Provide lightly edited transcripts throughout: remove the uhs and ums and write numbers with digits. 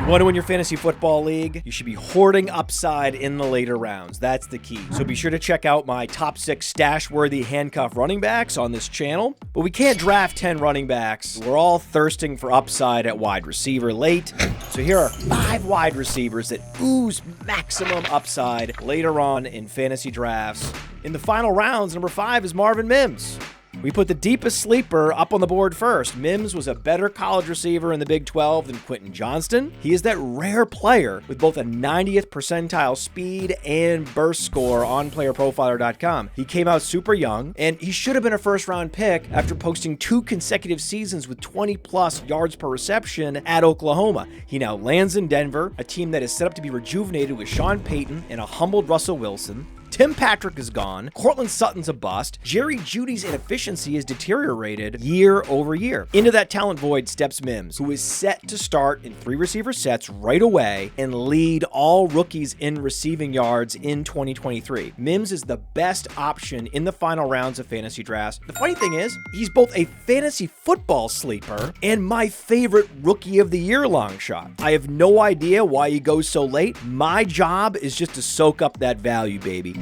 Want to win your fantasy football league? You should be hoarding upside in the later rounds. That's the key. So be sure to check out my top 6 stash-worthy handcuff running backs on this channel. But we can't draft 10 running backs. We're all thirsting for upside at wide receiver late. So here are 5 wide receivers that ooze maximum upside later on in fantasy drafts. In the final rounds, number 5 is Marvin Mims. We put the deepest sleeper up on the board first. Mims was a better college receiver in the Big 12 than Quentin Johnston. He is that rare player with both a 90th percentile speed and burst score on playerprofiler.com. He came out super young, and he should have been a first-round pick after posting 2 consecutive seasons with 20-plus yards per reception at Oklahoma. He now lands in Denver, a team that is set up to be rejuvenated with Sean Payton and a humbled Russell Wilson. Tim Patrick is gone. Cortland Sutton's a bust. Jerry Jeudy's inefficiency has deteriorated year over year. Into that talent void steps Mims, who is set to start in 3 receiver sets right away and lead all rookies in receiving yards in 2023. Mims is the best option in the final rounds of fantasy drafts. The funny thing is, he's both a fantasy football sleeper and my favorite rookie of the year long shot. I have no idea why he goes so late. My job is just to soak up that value, baby.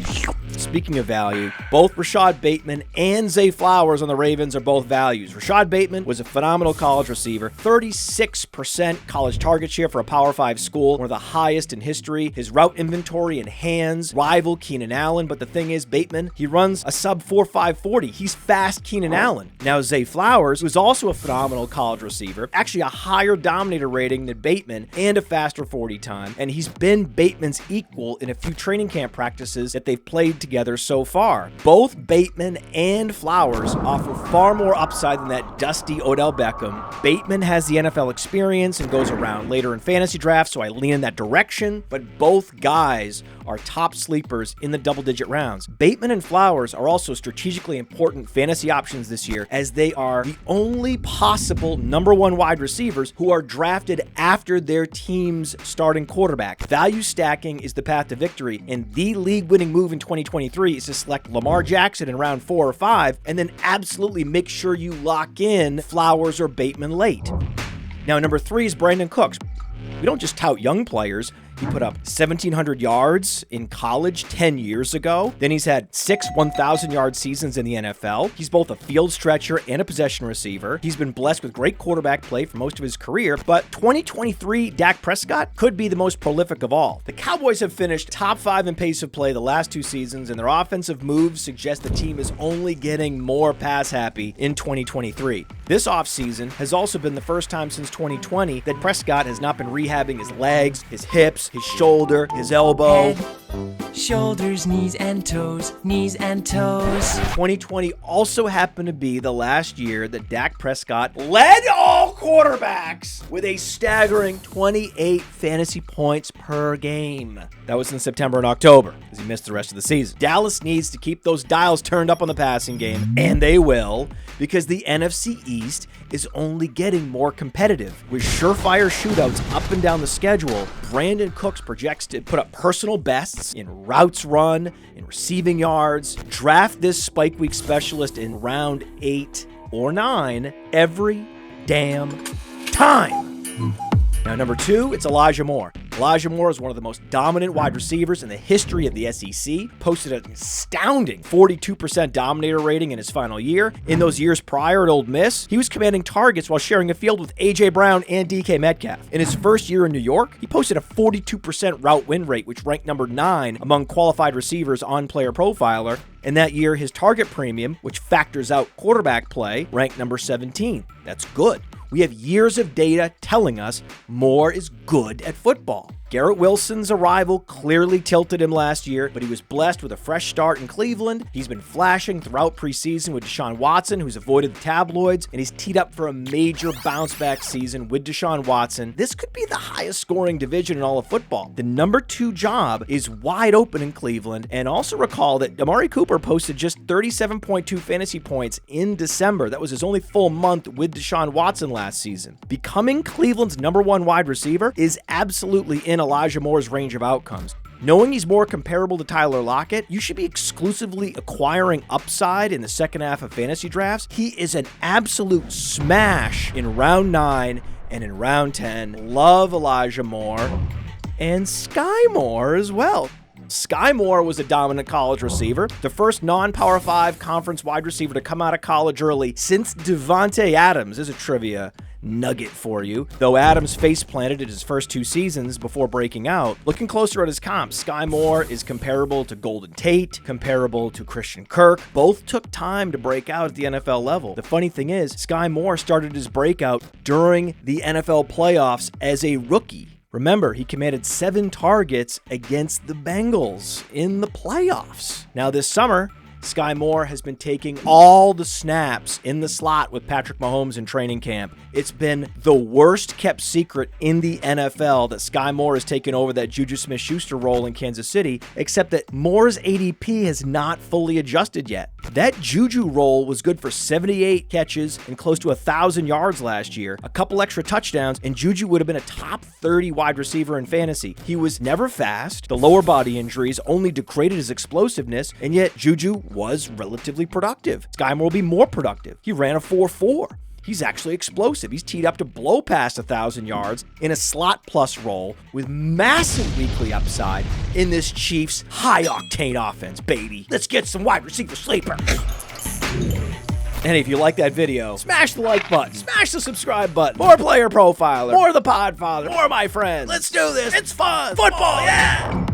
Speaking of value, both Rashad Bateman and Zay Flowers on the Ravens are both values. Rashad Bateman was a phenomenal college receiver, 36% college target share for a Power 5 school, one of the highest in history. His route inventory and hands rival Keenan Allen, but the thing is, Bateman, he runs a sub 4.5 40. He's fast Keenan Allen. Now, Zay Flowers was also a phenomenal college receiver, actually a higher dominator rating than Bateman and a faster 40 time, and he's been Bateman's equal in a few training camp practices that they've played together so far. Both Bateman and Flowers offer far more upside than that dusty Odell Beckham. Bateman has the NFL experience and goes around later in fantasy drafts, so I lean in that direction, but both guys are top sleepers in the double-digit rounds. Bateman and Flowers are also strategically important fantasy options this year, as they are the only possible number 1 wide receivers who are drafted after their team's starting quarterback. Value stacking is the path to victory, and the league-winning move in 2023 is to select Lamar Jackson in round 4 or 5, and then absolutely make sure you lock in Flowers or Bateman late. Now, number 3 is Brandon Cooks. We don't just tout young players. He put up 1,700 yards in college 10 years ago. Then he's had 6 1,000-yard seasons in the NFL. He's both a field stretcher and a possession receiver. He's been blessed with great quarterback play for most of his career, but 2023 Dak Prescott could be the most prolific of all. The Cowboys have finished top 5 in pace of play the last 2 seasons, and their offensive moves suggest the team is only getting more pass-happy in 2023. This offseason has also been the first time since 2020 that Prescott has not been rehabbing his legs, his hips, his shoulder, his elbow. Head, shoulders, knees and toes, knees and toes. 2020 also happened to be the last year that Dak Prescott led all quarterbacks with a staggering 28 fantasy points per game. That was in September and October, as he missed the rest of the season. Dallas needs to keep those dials turned up on the passing game, and they will, because the NFC East is only getting more competitive. With surefire shootouts up and down the schedule, Brandon Cooks projects to put up personal bests in routes run, in receiving yards. Draft this Spike Week specialist in round 8 or 9 every damn time. Now, number 2, it's Elijah Moore. Elijah Moore is one of the most dominant wide receivers in the history of the SEC, posted an astounding 42% dominator rating in his final year. In those years prior at Ole Miss, he was commanding targets while sharing a field with A.J. Brown and DK Metcalf. In his first year in New York, he posted a 42% route win rate, which ranked number 9 among qualified receivers on Player Profiler. And that year, his target premium, which factors out quarterback play, ranked number 17. That's good. We have years of data telling us Moore is good at football. Garrett Wilson's arrival clearly tilted him last year, but he was blessed with a fresh start in Cleveland. He's been flashing throughout preseason with Deshaun Watson, who's avoided the tabloids, and he's teed up for a major bounce-back season with Deshaun Watson. This could be the highest scoring division in all of football. The number 2 job is wide open in Cleveland, and also recall that Amari Cooper posted just 37.2 fantasy points in December. That was his only full month with Deshaun Watson last season. Becoming Cleveland's number 1 wide receiver is absolutely in Elijah Moore's range of outcomes. Knowing he's more comparable to Tyler Lockett, you should be exclusively acquiring upside in the second half of fantasy drafts. He is an absolute smash in round 9 And in round 10, love Elijah Moore and Sky Moore as well. Sky Moore was a dominant college receiver, the first non-Power 5 conference wide receiver to come out of college early since Devontae Adams. Is a trivia nugget for you. Though Adams face-planted in his first 2 seasons before breaking out, looking closer at his comps, Sky Moore is comparable to Golden Tate, comparable to Christian Kirk. Both took time to break out at the NFL level. The funny thing is, Sky Moore started his breakout during the NFL playoffs as a rookie. Remember, he commanded 7 targets against the Bengals in the playoffs. Now this summer, Sky Moore has been taking all the snaps in the slot with Patrick Mahomes in training camp. It's been the worst kept secret in the NFL that Sky Moore has taken over that Juju Smith-Schuster role in Kansas City, except that Moore's ADP has not fully adjusted yet. That Juju role was good for 78 catches and close to 1,000 yards last year, a couple extra touchdowns, and Juju would have been a top 30 wide receiver in fantasy. He was never fast, the lower body injuries only degraded his explosiveness, and yet Juju was relatively productive. Sky Moore will be more productive. He ran a 4.4. He's actually explosive. He's teed up to blow past 1,000 yards in a slot plus role with massive weekly upside in this Chiefs high-octane offense, baby. Let's get some wide receiver sleeper. And if you like that video, smash the like button, smash the subscribe button. More Player Profiler, more The Podfather, more my friends. Let's do this. It's fun. Football, yeah!